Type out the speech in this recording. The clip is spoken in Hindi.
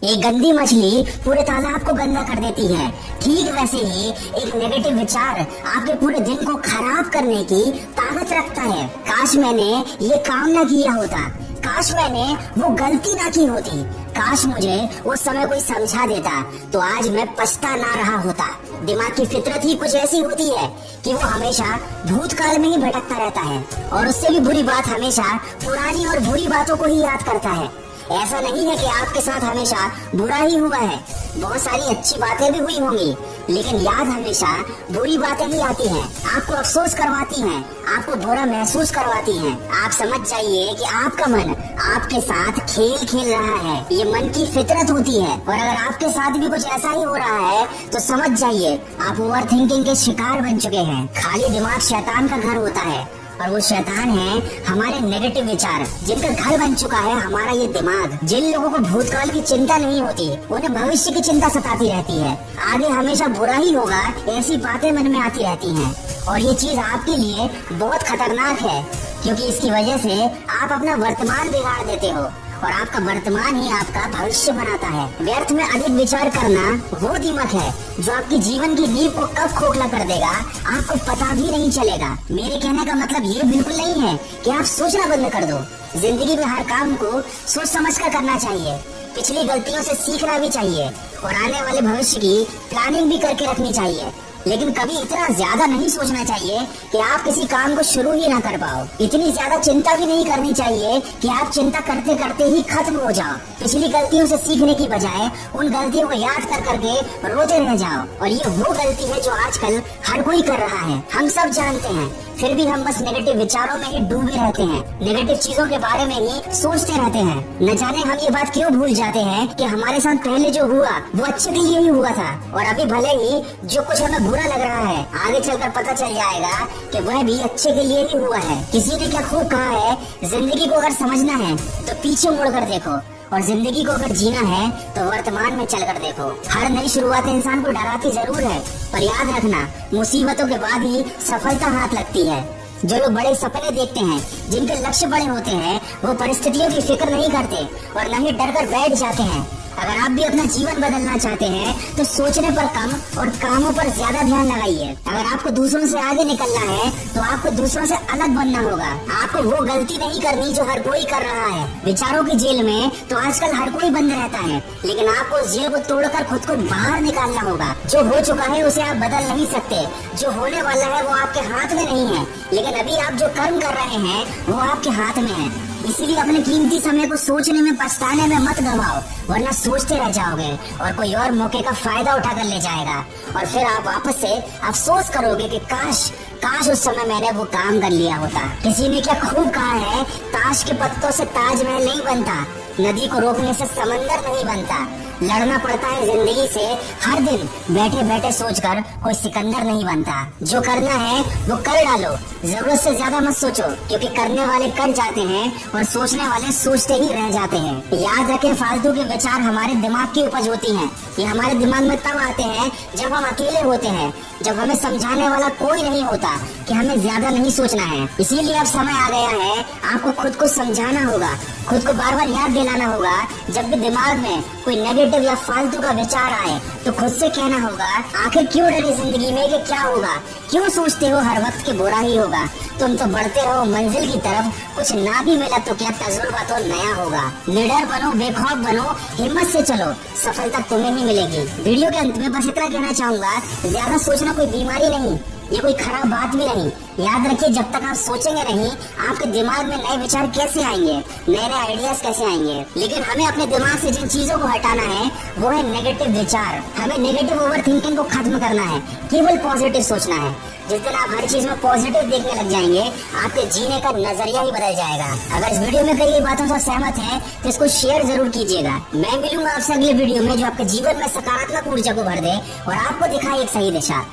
एक गंदी मछली पूरे तालाब को गंदा कर देती है, ठीक वैसे ही एक नेगेटिव विचार आपके पूरे दिन को खराब करने की ताकत रखता है। काश मैंने ये काम ना किया होता, काश मैंने वो गलती ना की होती, काश मुझे उस समय कोई समझा देता तो आज मैं पछता ना रहा होता। दिमाग की फितरत ही कुछ ऐसी होती है कि वो हमेशा भूतकाल में ही भटकता रहता है और उससे भी बुरी बात हमेशा पुरानी और बुरी बातों को ही याद करता है। ऐसा नहीं है कि आपके साथ हमेशा बुरा ही हुआ है, बहुत सारी अच्छी बातें भी हुई होंगी, लेकिन याद हमेशा बुरी बातें ही आती हैं, आपको अफसोस करवाती हैं, आपको बुरा महसूस करवाती हैं। आप समझ जाइए कि आपका मन आपके साथ खेल खेल रहा है, ये मन की फितरत होती है। और अगर आपके साथ भी कुछ ऐसा ही हो रहा है तो समझ जाइए आप ओवर थिंकिंग के शिकार बन चुके हैं। खाली दिमाग शैतान का घर होता है और वो शैतान है हमारे नेगेटिव विचार, जिनका घर बन चुका है हमारा ये दिमाग। जिन लोगों को भूतकाल की चिंता नहीं होती उन्हें भविष्य की चिंता सताती रहती है, आगे हमेशा बुरा ही होगा ऐसी बातें मन में आती रहती हैं। और ये चीज आपके लिए बहुत खतरनाक है, क्योंकि इसकी वजह से आप अपना वर्तमान बिगाड़ देते हो और आपका वर्तमान ही आपका भविष्य बनाता है। व्यर्थ में अधिक विचार करना वो दिमाग है जो आपकी जीवन की नींव को कब खोखला कर देगा आपको पता भी नहीं चलेगा। मेरे कहने का मतलब ये बिल्कुल नहीं है कि आप सोचना बंद कर दो। जिंदगी में हर काम को सोच समझ कर करना चाहिए, पिछली गलतियों से सीखना भी चाहिए और आने वाले भविष्य की प्लानिंग भी करके रखनी चाहिए। लेकिन कभी इतना ज्यादा नहीं सोचना चाहिए कि आप किसी काम को शुरू ही ना कर पाओ। इतनी ज्यादा चिंता भी नहीं करनी चाहिए कि आप चिंता करते करते ही खत्म हो जाओ। पिछली गलतियों से सीखने की बजाय उन गलतियों को याद कर करके रोते रह जाओ। और ये वो गलती है जो आजकल हर कोई कर रहा है, हम सब जानते हैं, फिर भी हम बस नेगेटिव विचारों में ही डूबे रहते हैं, नेगेटिव चीजों के बारे में ही सोचते रहते हैं। न जाने हम ये बात क्यों भूल जाते हैं कि हमारे साथ पहले जो हुआ वो अच्छे के लिए ही हुआ था, और अभी भले ही जो कुछ हमें बुरा लग रहा है आगे चलकर पता चल जाएगा कि वह भी अच्छे के लिए ही हुआ है। किसी ने क्या खूब कहा है, जिंदगी को अगर समझना है तो पीछे मुड़ कर देखो, और जिंदगी को अगर जीना है तो वर्तमान में चलकर देखो। हर नई शुरुआत इंसान को डराती जरूर है, पर याद रखना मुसीबतों के बाद ही सफलता हाथ लगती है। जो लोग बड़े सपने देखते हैं, जिनके लक्ष्य बड़े होते हैं, वो परिस्थितियों की फिक्र नहीं करते और न ही डर कर बैठ जाते हैं। अगर आप भी अपना जीवन बदलना चाहते हैं तो सोचने पर कम और कामों पर ज्यादा ध्यान लगाइए। अगर आपको दूसरों से आगे निकलना है तो आपको दूसरों से अलग बनना होगा। आपको वो गलती नहीं करनी जो हर कोई कर रहा है। विचारों की जेल में तो आजकल हर कोई बंद रहता है, लेकिन आपको उस जेल को तोड़कर खुद को बाहर निकालना होगा। जो हो चुका है उसे आप बदल नहीं सकते, जो होने वाला है वो आपके हाथ में नहीं है, लेकिन अभी आप जो कर्म कर रहे हैं वो आपके हाथ में है। इसीलिए अपने कीमती समय को सोचने में पछताने में मत गवाओ, वरना सोचते रह जाओगे और कोई और मौके का फायदा उठाकर ले जाएगा, और फिर आप वापस से अफसोस करोगे कि काश उस समय मैंने वो काम कर लिया होता। किसी ने क्या खूब कहा है, ताश के पत्तों से ताजमहल नहीं बनता, नदी को रोकने से समंदर नहीं बनता। लड़ना पड़ता है जिंदगी से हर दिन, बैठे बैठे सोचकर कोई सिकंदर नहीं बनता। जो करना है वो कर डालो, जरूरत से ज्यादा मत सोचो, क्योंकि करने वाले कर जाते हैं और सोचने वाले सोचते ही रह जाते हैं। याद रखें, फालतू के विचार हमारे दिमाग की उपज होती हैं। ये हमारे दिमाग में तब आते हैं जब हम अकेले होते हैं, जब हमें समझाने वाला कोई नहीं होता कि हमें ज्यादा नहीं सोचना है। इसीलिए अब समय आ गया है, आपको खुद को समझाना होगा, खुद को बार बार याद दिलाना होगा। जब भी दिमाग में कोई नेगेटिव या फालतू का विचार आए तो खुद से कहना होगा, आखिर क्यों डरे जिंदगी में कि क्या होगा, क्यों सोचते हो हर वक्त कि बुरा ही होगा। तुम तो बढ़ते रहो मंजिल की तरफ, कुछ ना भी मिला तो क्या तजुर्बा तो नया होगा। निडर बनो, बेखौफ बनो, हिम्मत से चलो, सफलता तुम्हें ही मिलेगी। वीडियो के अंत में बस इतना कहना चाहूंगा, ज्यादा सोचना कोई बीमारी नहीं, ये कोई खराब बात भी नहीं। याद रखिए, जब तक आप सोचेंगे नहीं, आपके दिमाग में नए विचार कैसे आएंगे, नए नए आइडियाज कैसे आएंगे। लेकिन हमें अपने दिमाग से जिन चीजों को हटाना है वो है नेगेटिव विचार। हमें नेगेटिव ओवर थिंकिंग को खत्म करना है, केवल पॉजिटिव सोचना है। जिस दिन आप हर चीज में पॉजिटिव देखने लग जाएंगे, आपके जीने का नजरिया ही बदल जाएगा। अगर इस वीडियो में कई बातों से सहमत हैं तो इसको शेयर जरूर कीजिएगा। मैं मिलूंगा आपसे अगले वीडियो में जो आपके जीवन में सकारात्मक ऊर्जा को भर दे और आपको दिखाए एक सही दिशा।